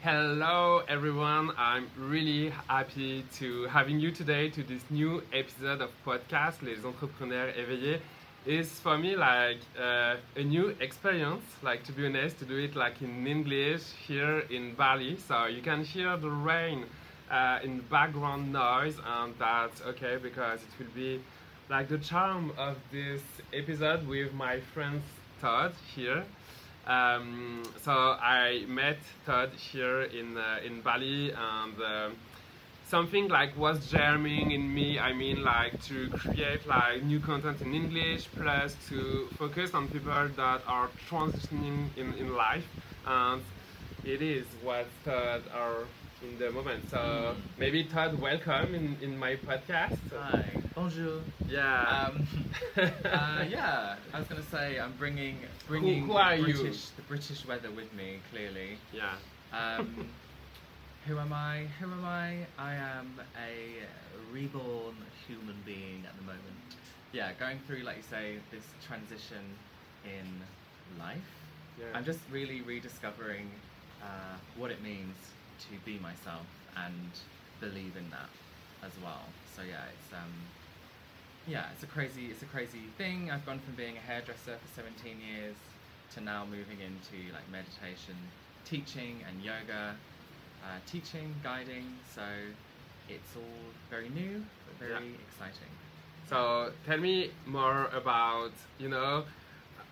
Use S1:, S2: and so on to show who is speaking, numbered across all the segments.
S1: Hello everyone, I'm really happy to having you today to this new episode of podcast, Les Entrepreneurs Éveillés. It's for me like a new experience, like to be honest, to do it like in English here in Bali. So you can hear the rain in the background noise, and that's okay because it will be like the charm of this episode with my friend Todd here. So I met Todd here in Bali, and something like was germing in me. I mean, like to create like new content in English, plus to focus on people that are transitioning in life, and it is what Todd are in the moment. So maybe Todd, welcome in my podcast.
S2: Hi, bonjour.
S1: Yeah.
S2: Yeah, I was gonna say I'm bringing
S1: Who are
S2: the British weather with me. Clearly.
S1: Yeah.
S2: Who am I? I am a reborn human being at the moment. Yeah, going through, like you say, this transition in life.
S1: Yeah.
S2: I'm just really rediscovering what it means to be myself and believe in that as well. So yeah, it's a crazy thing. I've gone from being a hairdresser for 17 years to now moving into like meditation, teaching and yoga, teaching, guiding. So it's all very new, but very exciting.
S1: So tell me more about,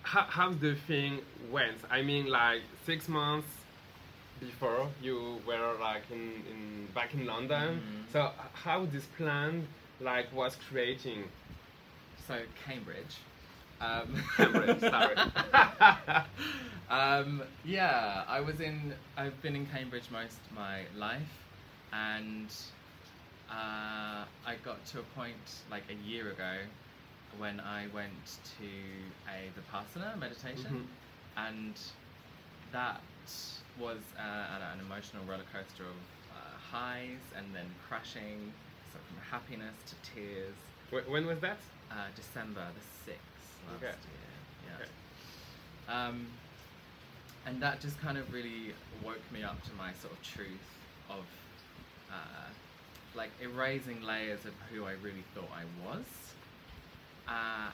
S1: how the thing went. I mean, like 6 months before you were like back in London.
S2: Mm-hmm.
S1: So how this plan like was creating?
S2: So Cambridge.
S1: Cambridge, sorry.
S2: Yeah, I've been in Cambridge most of my life, and I got to a point like a year ago when I went to a Vipassana meditation, and that was an emotional roller coaster of highs and then crashing, so from happiness to tears.
S1: When was that?
S2: December the 6th last
S1: year.
S2: Yeah.
S1: Okay.
S2: And that just kind of really woke me up to my sort of truth of like erasing layers of who I really thought I was,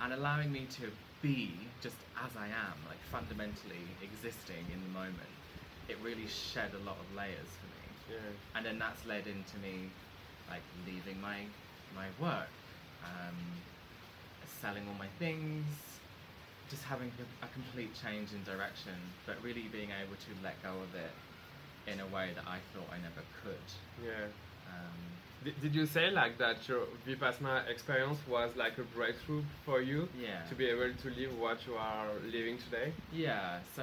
S2: and allowing me to be just as I am, like fundamentally existing in the moment. It really shed a lot of layers for me.
S1: Yeah.
S2: And then that's led into me like leaving my work, selling all my things, just having a complete change in direction, but really being able to let go of it in a way that I thought I never could.
S1: Yeah. Did you say like that your Vipassana experience was like a breakthrough for you?
S2: Yeah.
S1: To be able to live what you are living today?
S2: Yeah. So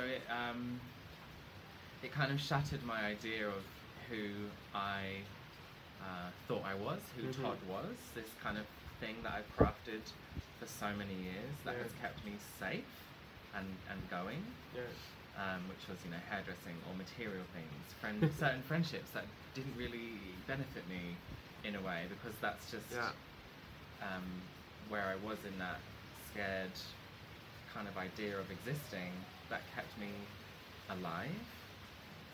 S2: it kind of shattered my idea of who I thought I was, who Todd was, this kind of thing that I've crafted for so many years that has kept me safe and going, which was hairdressing or material things, certain friendships that didn't really benefit me in a way, because that's just where I was in that scared kind of idea of existing that kept me alive,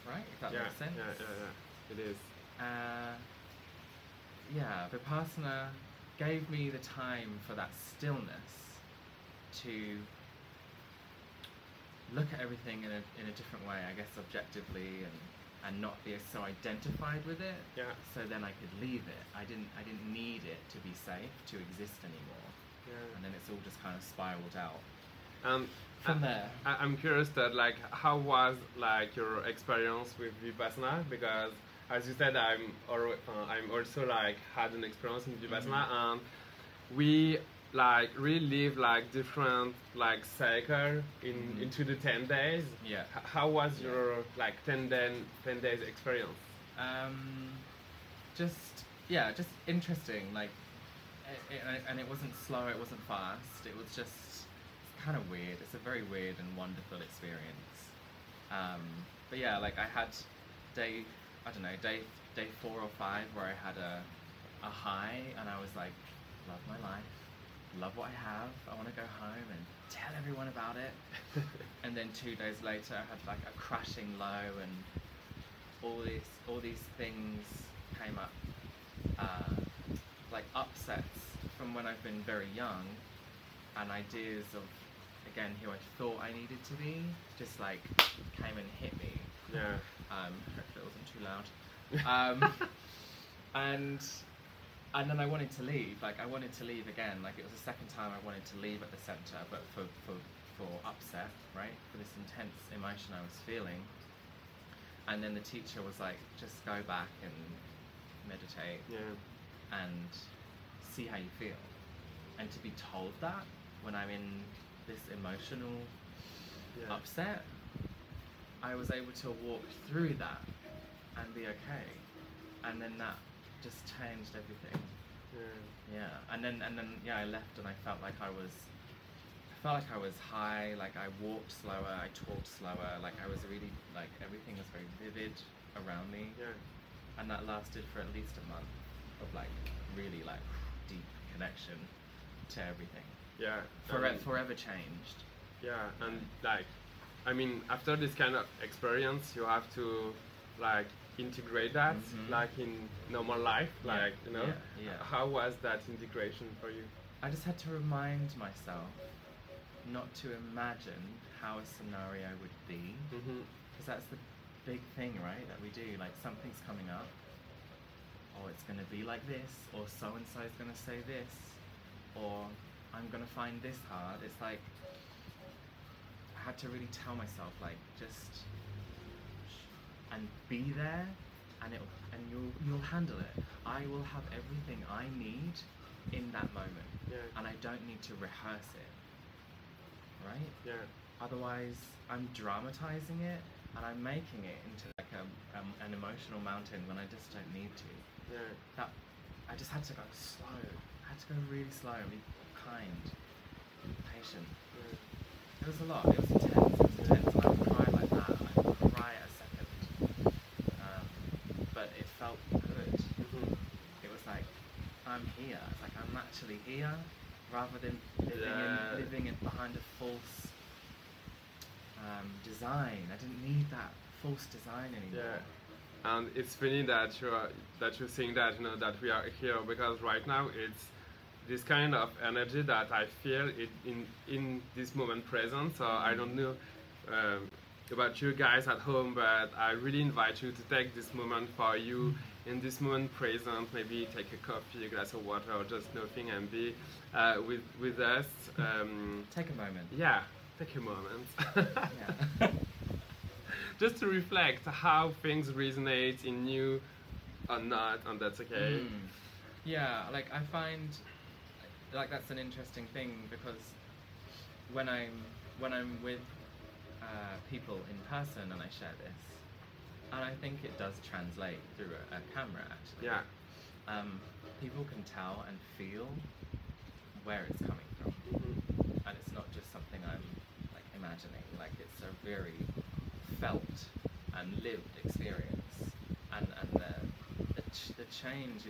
S2: right? If that makes sense.
S1: Yeah, it is.
S2: Vipassana gave me the time for that stillness to look at everything in a different way, I guess, objectively, and not be so identified with it.
S1: Yeah.
S2: So then I could leave it. I didn't need it to be safe, to exist anymore.
S1: Yeah.
S2: And then it's all just kind of spiraled out.
S1: From
S2: there.
S1: I'm curious that like how was like your experience with Vipassana, because as you said, I'm also like had an experience in Vipassana, and we like really live like different like cycle into the 10 days.
S2: Yeah.
S1: How was your like 10 days experience?
S2: Just interesting. Like, and it wasn't slow. It wasn't fast. It was just kind of weird. It's a very weird and wonderful experience. But yeah, like I had day 4 or 5 where I had a high, and I was like, love my life, love what I have, I want to go home and tell everyone about it. And then 2 days later I had like a crashing low, and all these things came up, like upsets from when I've been very young, and ideas of, again, who I thought I needed to be, just like came and hit me.
S1: Yeah.
S2: Hopefully it wasn't too loud. And then I wanted to leave. Like, I wanted to leave again. Like, it was the second time I wanted to leave at the centre, but for upset, right? For this intense emotion I was feeling. And then the teacher was like, just go back and meditate, and see how you feel. And to be told that when I'm in this emotional upset, I was able to walk through that and be okay. And then that just changed everything. And then I left, and I felt like I was high. Like, I walked slower, I talked slower, like I was really, like, everything was very vivid around me. And that lasted for at least a month of like really like deep connection to everything. Forever changed.
S1: And like, I mean, after this kind of experience, you have to like integrate that like in normal life, like, you know. How was that integration for you?
S2: I just had to remind myself not to imagine how a scenario would be, because that's the big thing, right, that we do. Like, something's coming up, or it's going to be like this, or so and so is going to say this, or I'm going to find this hard. It's like, I had to really tell myself, like, just and be there, and you'll handle it. I will have everything I need in that moment, and I don't need to rehearse it, right? Otherwise, I'm dramatizing it, and I'm making it into like an emotional mountain when I just don't need to. That I just had to go slow. I had to go really slow and be kind, patient. It was a lot. It was intense. And I would cry like that. I would cry a second. But it felt good. It was like, I'm here. It's like, I'm actually here, rather than living in behind a false design. I didn't need that false design anymore.
S1: And it's funny that you're saying that, you know, that we are here, because right now it's this kind of energy that I feel in this moment present. So I don't know about you guys at home, but I really invite you to take this moment for you, in this moment present. Maybe take a coffee, a glass of water, or just nothing, and be with us.
S2: Take a moment.
S1: Take a moment. Just to reflect how things resonate in you or not, and that's okay.
S2: Like, I find like that's an interesting thing, because when I'm with people in person and I share this, and I think it does translate through a camera actually. People can tell and feel where it's coming from, and it's not just something I'm like imagining. Like, it's a very felt and lived experience, and the change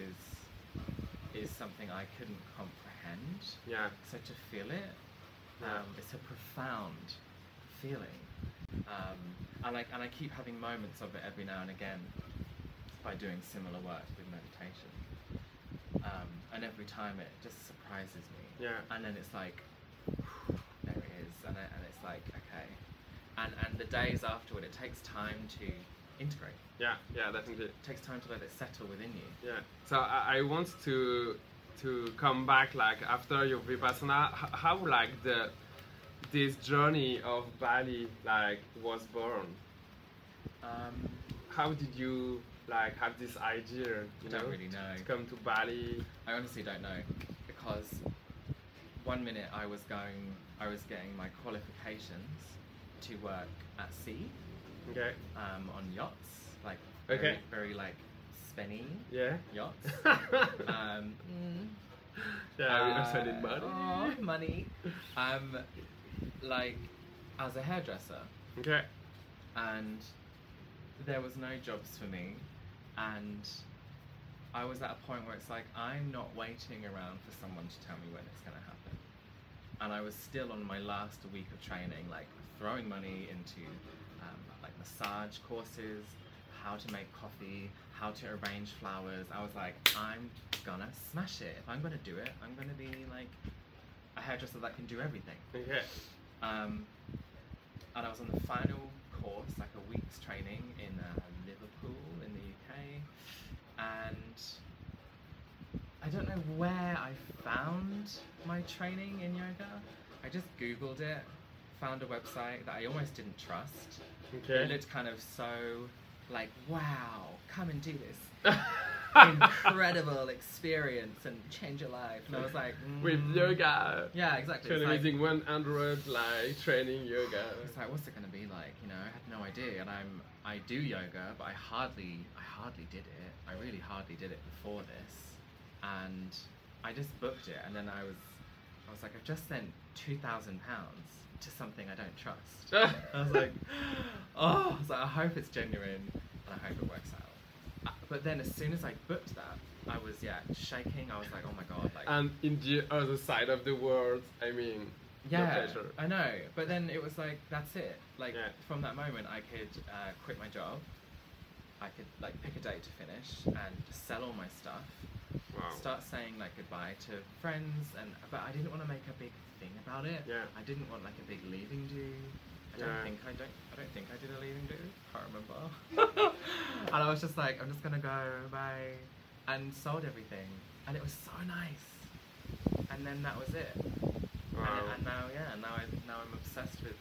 S2: is something I couldn't comprehend. So to feel it, it's a profound feeling, and I keep having moments of it every now and again by doing similar work with meditation, and every time it just surprises me. And then it's like, there it is, and it's like, okay. And the days afterward, it takes time to integrate. Definitely. It takes time to let it settle within you.
S1: So I want to come back, like, after your Vipassana, how like this journey of Bali like was born. How did you like have this idea?
S2: I don't really know.
S1: To come to Bali.
S2: I honestly don't know, because one minute I was getting my qualifications to work at sea, on yachts, like very like spenny yachts.
S1: We also need money.
S2: Money. Like, as a hairdresser. And there was no jobs for me, and I was at a point where it's like, I'm not waiting around for someone to tell me when it's going to happen. And I was still on my last week of training, like throwing money into like massage courses, how to make coffee, how to arrange flowers. I was like, I'm gonna smash it. If I'm gonna do it, I'm gonna be like a hairdresser that can do everything.
S1: Okay.
S2: And I was on the final course, like a week's training in Liverpool in the UK, and I don't know where I found my training in yoga. I just Googled it, found a website that I almost didn't trust.
S1: Okay.
S2: It looked kind of so like, wow, come and do this incredible experience and change your life. And I was like,
S1: with yoga.
S2: Yeah, exactly.
S1: Kind of
S2: like,
S1: using 100 like training yoga.
S2: It's like, what's it gonna be like? You know, I had no idea. And I do yoga, but I hardly did it. I really hardly did it before this. And I just booked it, and then I was like, I've just sent £2,000 to something I don't trust. I was like, oh, I hope it's genuine, and I hope it works out. But then as soon as I booked that, I was shaking. I was like, oh my god, like.
S1: And in the other side of the world, I mean.
S2: Yeah,
S1: no pressure.
S2: I know. But then it was like, that's it. Like from that moment, I could quit my job. I could like pick a date to finish and sell all my stuff.
S1: Wow.
S2: Start saying like goodbye to friends, but I didn't want to make a big thing about it.
S1: Yeah.
S2: I didn't want like a big leaving do. I don't think I did a leaving do. Can't remember. And I was just like, I'm just gonna go, bye, and sold everything, and it was so nice. And then that was it.
S1: Wow.
S2: And now I'm obsessed with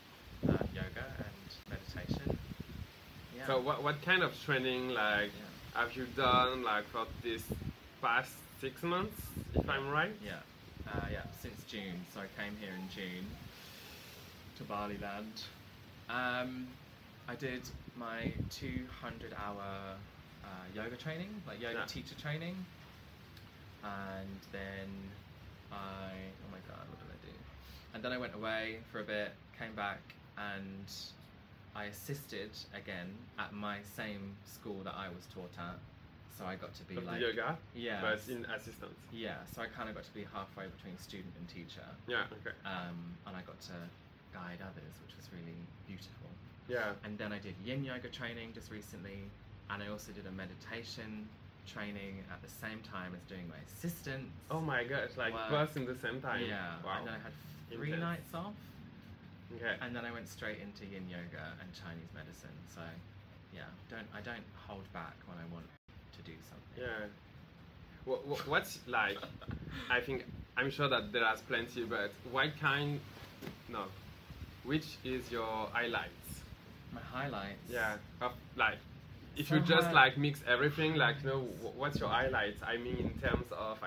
S2: yoga and meditation. Yeah.
S1: So what kind of training like have you done like for this past 6 months, if I'm right?
S2: Yeah, since June. So I came here in June to Bali land. I did my 200-hour yoga training, like yoga teacher training, and then oh my god, what did I do? And then I went away for a bit, came back, and I assisted again at my same school that I was taught at. So I got to be like
S1: yoga,
S2: yeah,
S1: but in assistance.
S2: Yeah, so I kind of got to be halfway between student and teacher.
S1: Yeah, okay.
S2: And I got to guide others, which was really beautiful.
S1: Yeah.
S2: And then I did yin yoga training just recently, and I also did a meditation training at the same time as doing my assistance.
S1: Oh my gosh, like both in the same time.
S2: Yeah.
S1: Wow.
S2: And then I had 3 nights off.
S1: Okay.
S2: And then I went straight into yin yoga and Chinese medicine. So yeah, I don't hold back when I want to do something.
S1: Yeah. What's like? I'm sure that there are plenty, but which is your highlights?
S2: My highlights.
S1: Yeah. Like, if you just like mix everything, like what's your highlights? I mean, in terms of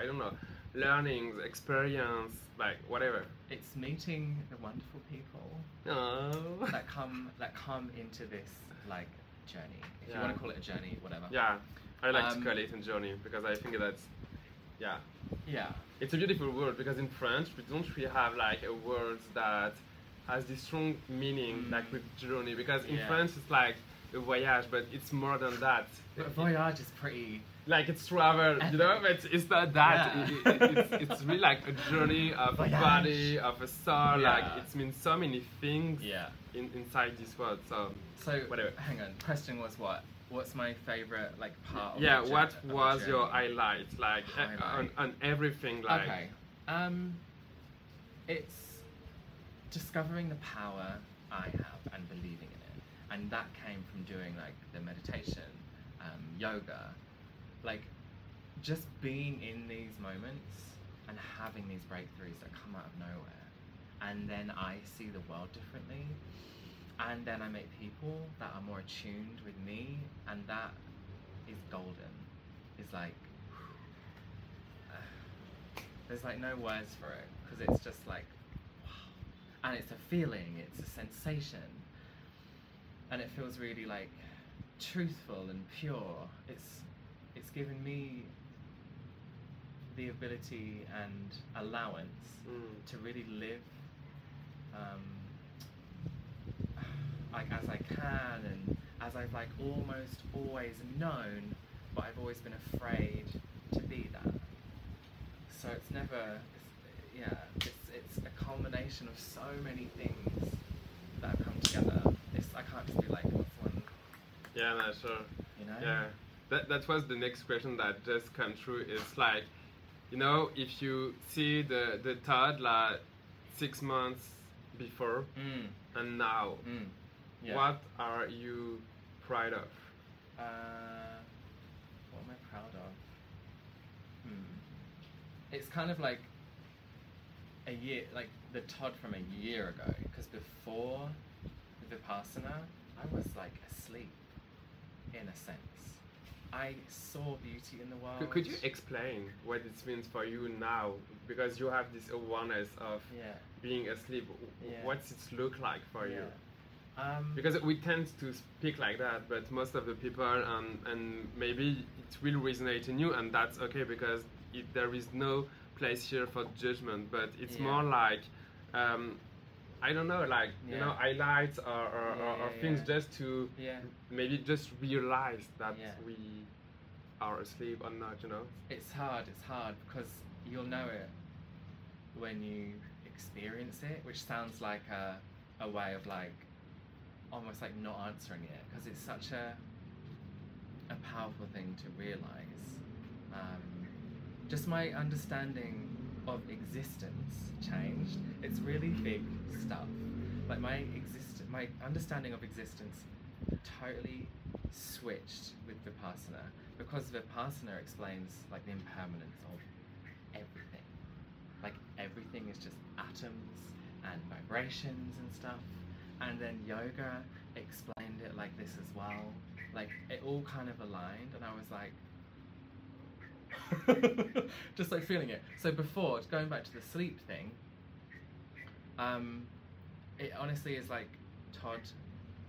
S1: learnings, experience, like whatever.
S2: It's meeting the wonderful people that come into this like journey. If you want to call it a journey, whatever.
S1: Yeah, I like to call it a journey because I think that's it's a beautiful word, because in French we don't really have like a word that has this strong meaning like with journey, because in French it's like a voyage, but it's more than that.
S2: But voyage is pretty
S1: like it's travel, you know, but it's not that.
S2: Yeah.
S1: It's really like a journey of a body, of a soul. Like it means so many things inside this word. So whatever.
S2: Hang on. Question was what? What's my favorite like part? Of
S1: yeah.
S2: the
S1: What
S2: journey,
S1: was your highlight? Like on everything. Like.
S2: Okay. It's discovering the power I have and believing in it, and that came from doing like the meditation, yoga, like just being in these moments and having these breakthroughs that come out of nowhere, and then I see the world differently, and then I meet people that are more attuned with me, and that is golden. It's like there's like no words for it, because it's just like wow. And it's a feeling, it's a sensation, and it feels really like truthful and pure. It's given me the ability and allowance to really live like as I can, and as I've like almost always known, but I've always been afraid to be that. So it's never, it's a culmination of so many things that have come together. I can't just be like, what's one?
S1: Yeah, no, sure.
S2: you know?
S1: Yeah, that was the next question that just came through. It's like, you know, if you see the Todd like 6 months before and now, what are you proud of?
S2: What am I proud of? It's kind of like a year, like the Todd from a year ago, because before Vipassana, I was like asleep, in a sense. I saw beauty in the world.
S1: Could you explain what it means for you now? Because you have this awareness of being asleep. What's it look like for you? Because we tend to speak like that, but most of the people, and maybe it will resonate in you, and that's okay, because there is no place here for judgment, but it's more like, I don't know, like, you know, highlights or things just to maybe just realize that we are asleep or not, you know?
S2: It's hard because you'll know it when you experience it, which sounds like a way of like, almost like not answering it, because it's such a powerful thing to realize. Just my understanding of existence changed. It's really big stuff. Like my understanding of existence totally switched with Vipassana, because Vipassana explains like the impermanence of everything. Like everything is just atoms and vibrations and stuff. And then yoga explained it like this as well. Like it all kind of aligned, and I was like, just like feeling it. So before, going back to the sleep thing, it honestly is like Todd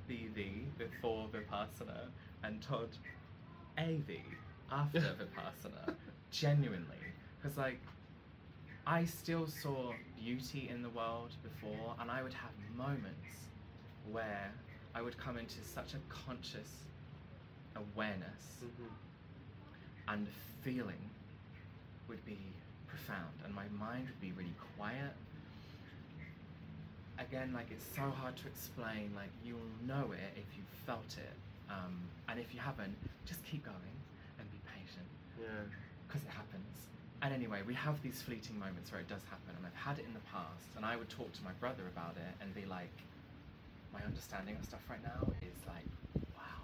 S2: BV before Vipassana and Todd AV after Vipassana. Genuinely, because like I still saw beauty in the world before, and I would have moments where I would come into such a conscious awareness, and the feeling would be profound, and my mind would be really quiet. Again, like it's so hard to explain, like you'll know it if you felt it, and if you haven't, just keep going and be patient, because it happens. And anyway, we have these fleeting moments where it does happen, and I've had it in the past, and I would talk to my brother about it and be like, my understanding of stuff right now is like, wow.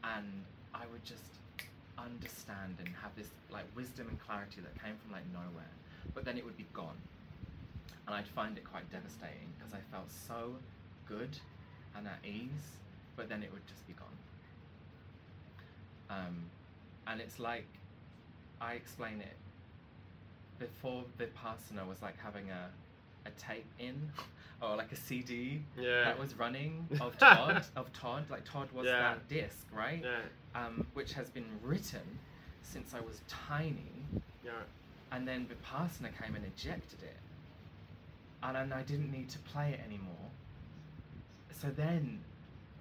S2: And I would just understand and have this like wisdom and clarity that came from like nowhere, but then it would be gone. And I'd find it quite devastating, because I felt so good and at ease, but then it would just be gone. And it's like, I explain it, before Vipassana was like having a tape in, or like a CD that was running of Todd, like Todd was that disc, right? Which has been written since I was tiny, and then Vipassana came and ejected it, and then I didn't need to play it anymore. So then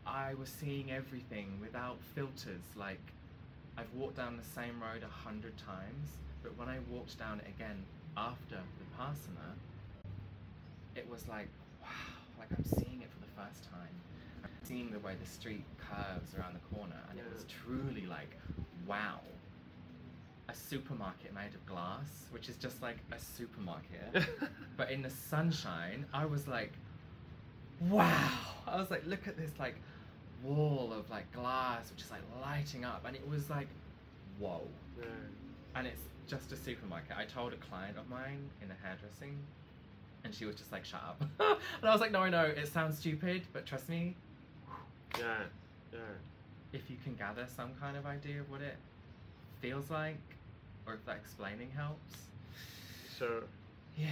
S2: I was seeing everything without filters. Like I've walked down the same road 100 times, but when I walked down it again after Vipassana, it was like, wow, like I'm seeing it for the first time. I'm seeing the way the street curves around the corner, and it was truly like, wow. A supermarket made of glass, which is just like a supermarket, but in the sunshine, I was like, wow. I was like, look at this like wall of like glass, which is like lighting up, and it was like, whoa. And it's just a supermarket. I told a client of mine in the hairdressing, and she was just like, shut up. And I was like, no, I know, it sounds stupid, but trust me. If you can gather some kind of idea of what it feels like, or if that explaining helps.
S1: Sure.
S2: Yeah.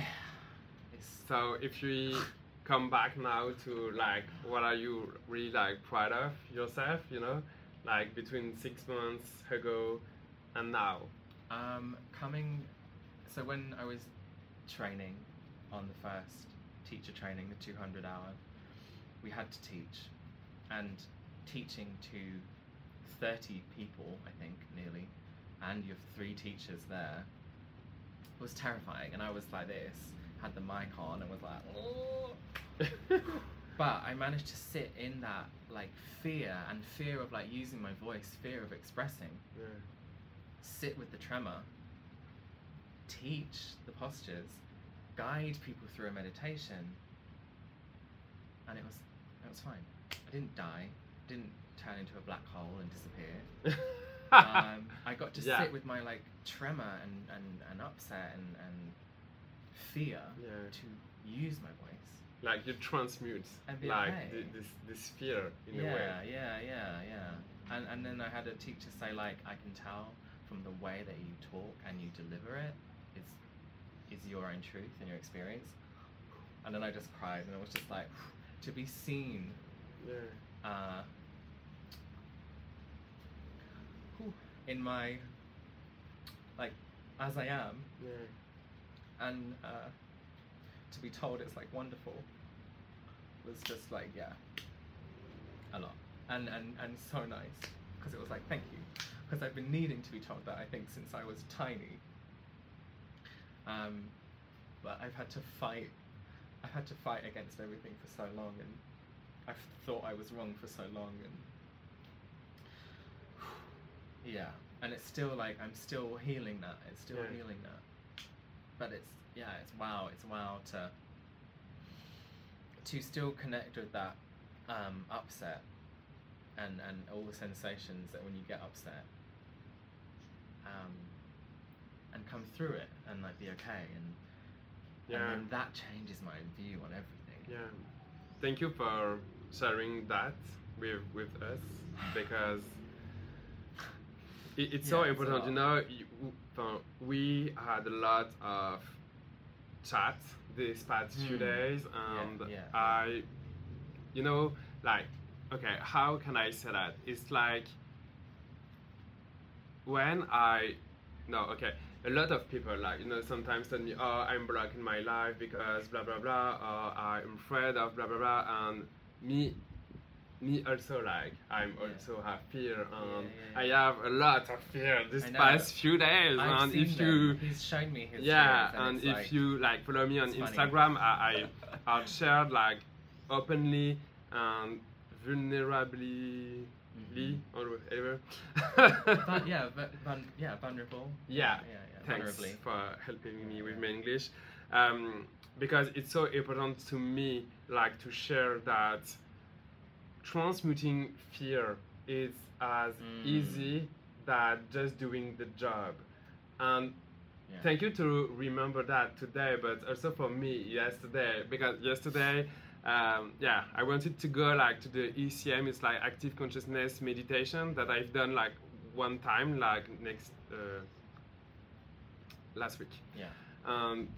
S1: So if we come back now to like, what are you really like proud of yourself, you know? Like between 6 months ago and now?
S2: So when I was training on the first teacher training, the 200 hour, we had to teach, and teaching to 30 people, I think, nearly, and you have 3 teachers there, was terrifying. And I was like this, had the mic on, and was like, oh. But I managed to sit in that like fear of like using my voice, fear of expressing.
S1: Yeah.
S2: Sit with the tremor, teach the postures, guide people through a meditation, and it was fine. I didn't die, didn't turn into a black hole and disappear. I got to sit with my like tremor and upset and fear to use my voice.
S1: Like you transmute like this fear in a way.
S2: Yeah. And then I had a teacher say like, I can tell from the way that you talk and you deliver it is your own truth and your experience. And then I just cried and I was just like, to be seen.
S1: Yeah.
S2: In my, like, as I am.
S1: Yeah.
S2: And to be told it's like wonderful was just like, yeah, a lot. And so nice, because it was like, thank you. Because I've been needing to be told that, I think, since I was tiny. But I've had to fight against everything for so long, and I've thought I was wrong for so long, and yeah, and it's still like, I'm still healing that, but it's wow to still connect with that upset and all the sensations that when you get upset, and come through it and like be okay, and then that changes my view on everything.
S1: Yeah, thank you for sharing that with us, because it's so important. You know, we had a lot of chats these past few days, and I, you know, like, okay, how can I say that? It's like when a lot of people, like, you know, sometimes tell me, oh, I'm blocked in my life because blah blah blah, or I'm afraid of blah blah blah, and me also, like, I'm also have fear, and I have a lot of fear this past few days.
S2: And if he's shown me his fears,
S1: and if
S2: like,
S1: you like follow me on Instagram, I've shared like openly and vulnerably, or whatever.
S2: Vulnerable.
S1: Thanks
S2: vulnerably.
S1: for helping me with my English, because it's so important to me, like, to share that transmuting fear is as easy that just doing the job. And thank you to remember that today, but also for me yesterday, because yesterday I wanted to go like to the ECM, it's like active consciousness meditation that I've done like one time, like last week.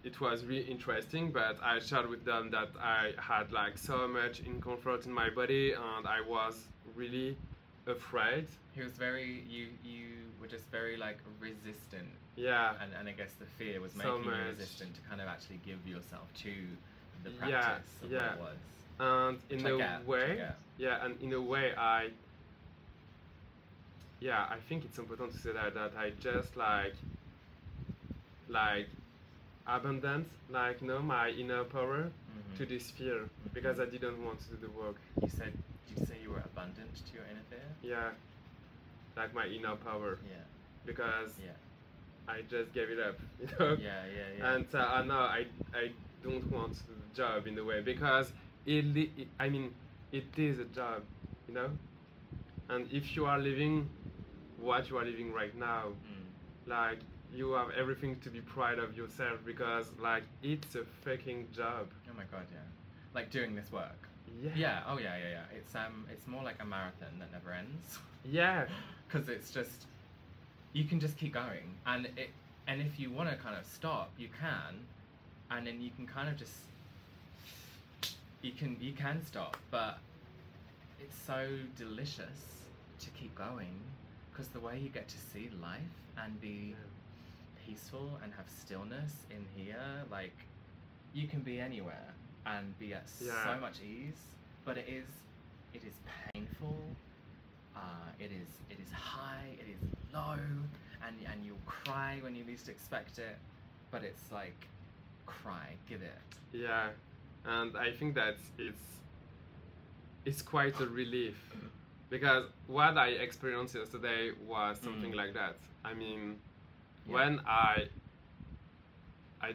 S1: It was really interesting, but I shared with them that I had like so much discomfort in my body, and I was really afraid.
S2: He was very, you were just very like resistant. And I guess the fear was making you resistant to kind of actually give yourself to the practice of what it was.
S1: And in a way, I think it's important to say that I just like abandoned, like, you know, my inner power to this fear, because I didn't want to do the work.
S2: Did you say you were abundant to your inner fear?
S1: Yeah, like my inner power. Because I just gave it up, you know. And now I don't want to do the job in a way, because it is a job, you know. And if you are living what you are living right now, like, you have everything to be proud of yourself, because like it's a fucking job.
S2: Oh my god, like doing this work. It's more like a marathon that never ends. Because it's just, you can just keep going, and if you want to kind of stop, you can, and then you can kind of just you can stop, but it's so delicious to keep going, because the way you get to see life and be peaceful and have stillness in here, like, you can be anywhere and be at so much ease, but it is painful, it is high, it is low, and you'll cry when you least expect it, but it's like, cry, give it.
S1: And I think that it's it's quite a relief, because what I experienced yesterday was something like that. I mean, when I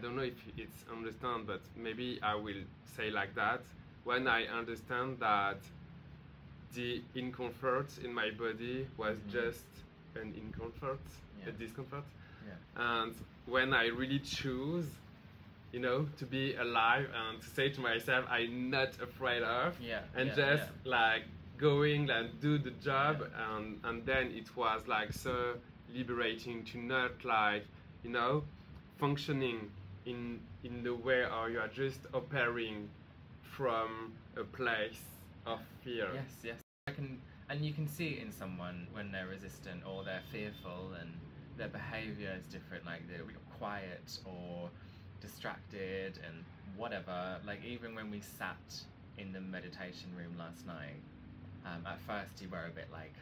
S1: don't know if it's understand, but maybe I will say like that. When I understand that the discomfort in my body was just an discomfort, a discomfort, and when I really choose, you know, to be alive and to say to myself, I'm not afraid of, and just like going and do the job, and then it was like so liberating to not like, you know, functioning in the way or you are just operating from a place of fear.
S2: Yes. And you can see it in someone when they're resistant or they're fearful and their behavior is different, like they're quiet or distracted and whatever. Like even when we sat in the meditation room last night, at first you were a bit like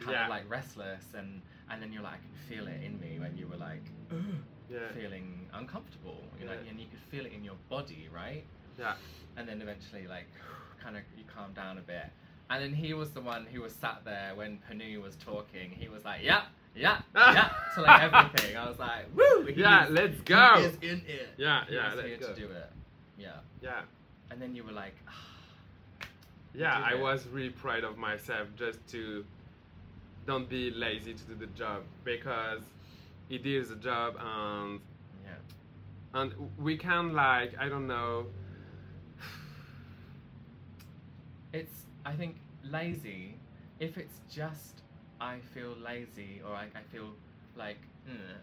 S2: kind of like restless, and then you're like, I can feel it in me when you were like feeling uncomfortable, you know, and you could feel it in your body, right? And then eventually like kind of you calm down a bit, and then he was the one who was sat there when Panu was talking. He was like to like everything. I was like, woo,
S1: let's go.
S2: He is in it.
S1: Let's
S2: here
S1: go.
S2: to do it. And then you were like,
S1: I was really proud of myself just to don't be lazy to do the job, because it is a job, and we can like, I don't know.
S2: It's, I think, lazy, if it's just I feel lazy or I feel like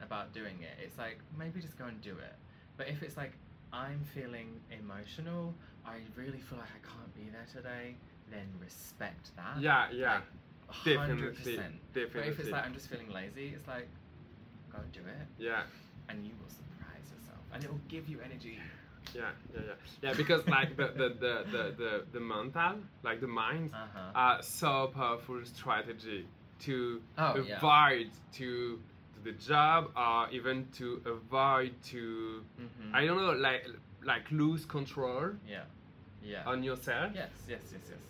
S2: about doing it, it's like maybe just go and do it. But if it's like I'm feeling emotional, I really feel like I can't be there today, then respect that.
S1: Like,
S2: Definitely.
S1: 100%.
S2: But if it's like I'm just feeling lazy, it's like go and do it. And you will surprise yourself, and it will give you energy. Because like the mental, like the mind, are so powerful strategy to avoid to the job, or even to avoid to I don't know, like lose control on yourself. Yes.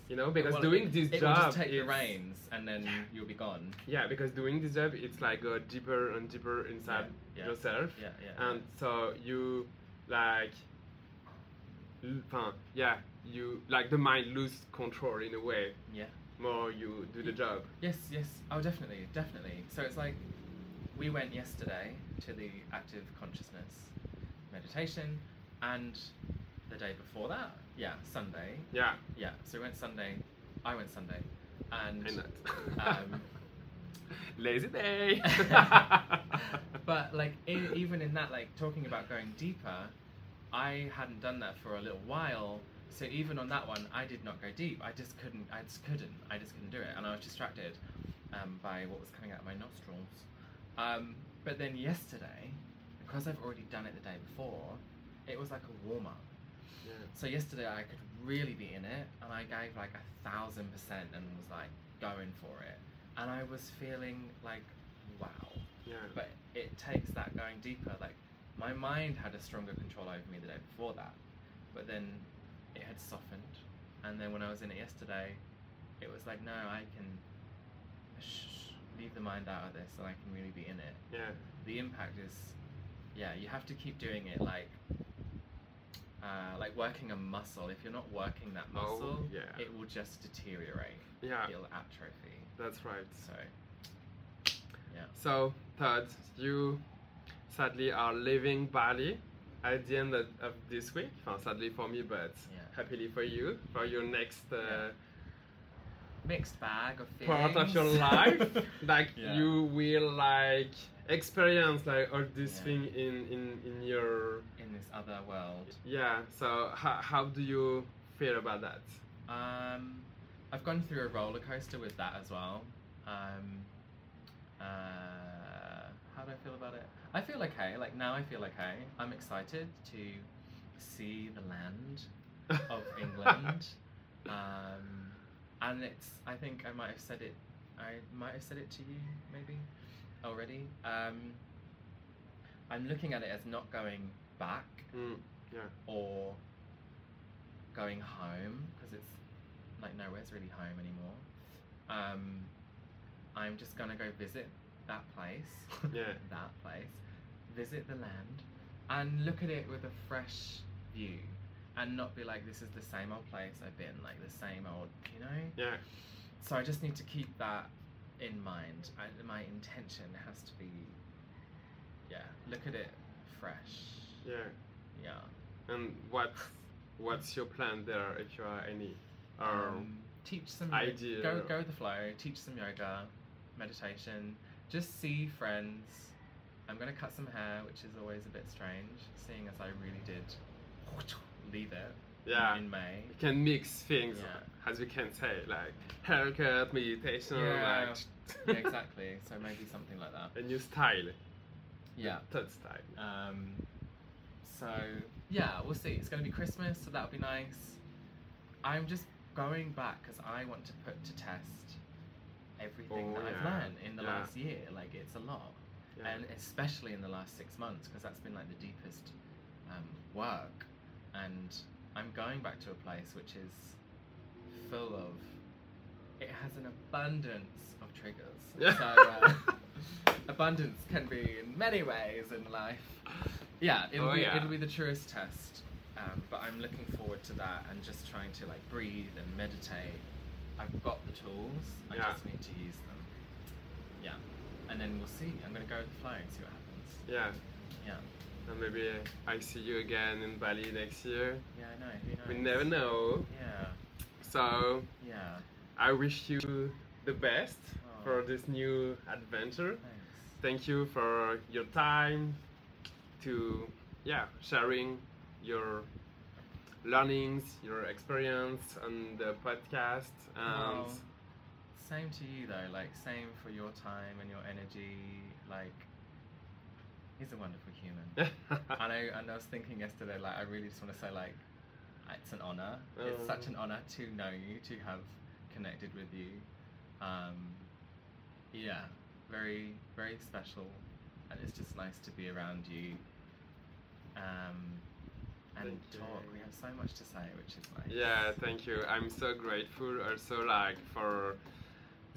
S1: You know, because doing this job,
S2: will just take the reins and then you'll be gone.
S1: Because doing this job, it's like go deeper and deeper inside yourself. And so you like, you like the mind lose control in a way. More you do the job.
S2: Yes. Oh, definitely. So it's like we went yesterday to the active consciousness meditation, and the day before that, Sunday. So we went Sunday. I went Sunday, and
S1: lazy day.
S2: But like even in that, like talking about going deeper, I hadn't done that for a little while. So even on that one, I did not go deep. I just couldn't do it, and I was distracted by what was coming out of my nostrils. But then yesterday, because I've already done it the day before, it was like a warm up. So yesterday I could really be in it, and I gave like 1,000% and was like going for it, and I was feeling like wow. But it takes that going deeper. Like my mind had a stronger control over me the day before that, but then it had softened, and then when I was in it yesterday, it was like, no, I can leave the mind out of this, and I can really be in it. The impact is, you have to keep doing it, like working a muscle. If you're not working that muscle, it will just deteriorate. It'll atrophy.
S1: That's right.
S2: So,
S1: So, Todd, you sadly are leaving Bali at the end of this week. Well, sadly for me, but happily for you, for your next
S2: mixed bag of feelings.
S1: Part of your life. Like you will like experience like all this thing in
S2: this other world.
S1: So how do you feel about that?
S2: I've gone through a roller coaster with that as well. How do I feel about it? I feel okay. Like now I feel okay. I'm excited to see the land of England. And it's, I think I might have said it to you maybe already. I'm looking at it as not going back or going home, because it's like nowhere's really home anymore. I'm just gonna go visit that place.
S1: Yeah.
S2: That place. Visit the land and look at it with a fresh view, and not be like, this is the same old place I've been, like the same old, you know?
S1: Yeah.
S2: So I just need to keep that in mind. My intention has to be, look at it fresh.
S1: Yeah.
S2: Yeah.
S1: And what's your plan there, if you are any?
S2: Teach some
S1: idea.
S2: Go with the flow. Teach some yoga, meditation. Just see friends. I'm gonna cut some hair, which is always a bit strange, seeing as I really did leave it in May.
S1: You can mix things, as we can say, like haircut, meditation,
S2: yeah, exactly. So maybe something like that.
S1: A new style.
S2: Yeah.
S1: Third style.
S2: So yeah, we'll see. It's gonna be Christmas, so that'll be nice. I'm just going back because I want to put to test everything that I've learned in the last year. Like, it's a lot. Yeah. And especially in the last 6 months, because that's been like the deepest work. And I'm going back to a place which is full of, it has an abundance of triggers.
S1: Yeah.
S2: So abundance can be in many ways in life. Yeah, it'll be the truest test. But I'm looking forward to that, and just trying to like breathe and meditate. I've got the tools, I just need to use them. Yeah. And then we'll see. I'm gonna go with the flow and see what happens.
S1: Yeah.
S2: Yeah.
S1: And maybe I see you again in Bali next year.
S2: Yeah, I know. Who knows?
S1: We never know.
S2: Yeah.
S1: So
S2: yeah,
S1: I wish you the best for this new adventure.
S2: Thanks.
S1: Thank you for your time to sharing your learnings, your experience on the podcast. And
S2: same to you though, like same for your time and your energy. Like, he's a wonderful human. And I was thinking yesterday, like, I really just want to say, like, it's an honor. It's such an honor to know you, to have connected with you. Yeah, very, very special, and it's just nice to be around you. And talk. We have so much to say, which is nice.
S1: Yeah, thank you. I'm so grateful also, like, for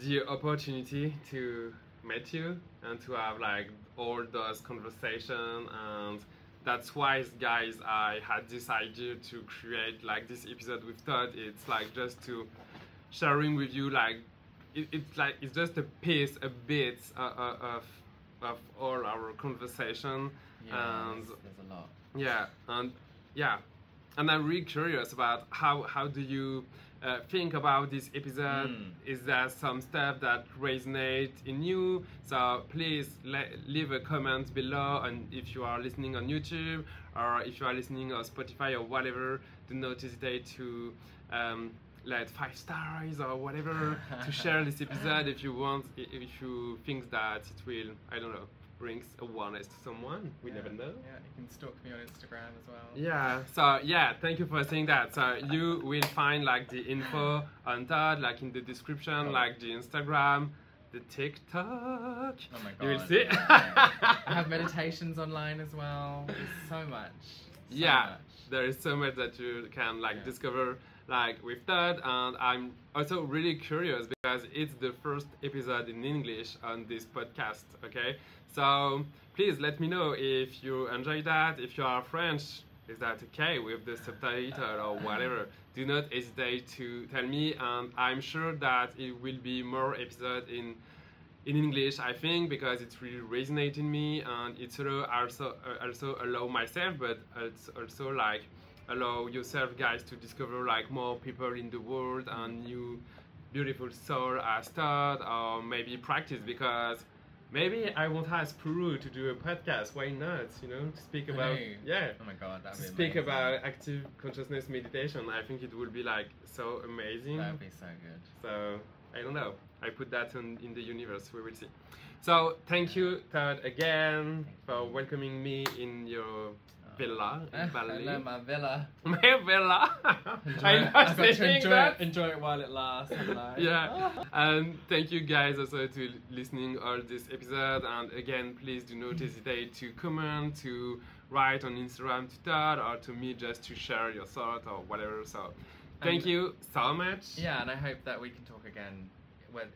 S1: the opportunity to meet you and to have like all those conversations. And that's why, guys, I had this idea to create like this episode with Todd. It's like just to sharing with you, like it's just a piece, a bit of all our conversation.
S2: Yeah, and there's a lot.
S1: And I'm really curious about how do you think about this episode. Is there some stuff that resonate in you? So please leave a comment below, and if you are listening on YouTube or if you are listening on Spotify or whatever, do not hesitate to let 5 stars or whatever to share this episode if you want, if you think that it will, I don't know, brings awareness to someone. We never know.
S2: Yeah, you can stalk me on Instagram as well.
S1: Yeah, so thank you for saying that. So you will find like the info on Todd, like in the description, like the Instagram, the TikTok.
S2: Oh my god.
S1: You will see.
S2: I have meditations online as well. There's so much. So much.
S1: There is so much that you can like discover like with Todd, and I'm also really curious because it's the first episode in English on this podcast, okay? So please let me know if you enjoy that. If you are French, is that okay with the subtitle or whatever? Do not hesitate to tell me, and I'm sure that it will be more episodes in English, I think, because it's really resonating me, and it's also allow myself, but it's also like allow yourself, guys, to discover like more people in the world and new beautiful soul as Todd, or maybe practice, because maybe I won't ask Peru to do a podcast. Why not? You know, to speak about
S2: Oh my god, that'd be amazing.
S1: Speak about active consciousness meditation. I think it would be like so amazing.
S2: That'd be so good.
S1: So I don't know. I put that in the universe. We will see. So thank you, Todd, again for welcoming me in your villa in Bali.
S2: Hello, my villa.
S1: My villa.
S2: I've got to enjoy it while it lasts.
S1: And thank you guys also to listening all this episode. And again, please do not hesitate to comment, to write on Instagram to Todd, or to me just to share your thought or whatever. So thank you so much.
S2: Yeah, and I hope that we can talk again,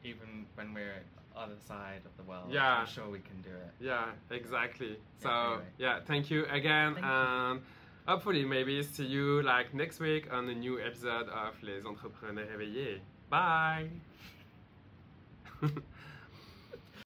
S2: even when we're other side of the world.
S1: Yeah,
S2: I'm sure we can do it.
S1: Yeah, exactly. So
S2: anyway.
S1: yeah, thank you again, and hopefully maybe see you like next week on a new episode of Les Entrepreneurs Éveillés. Bye.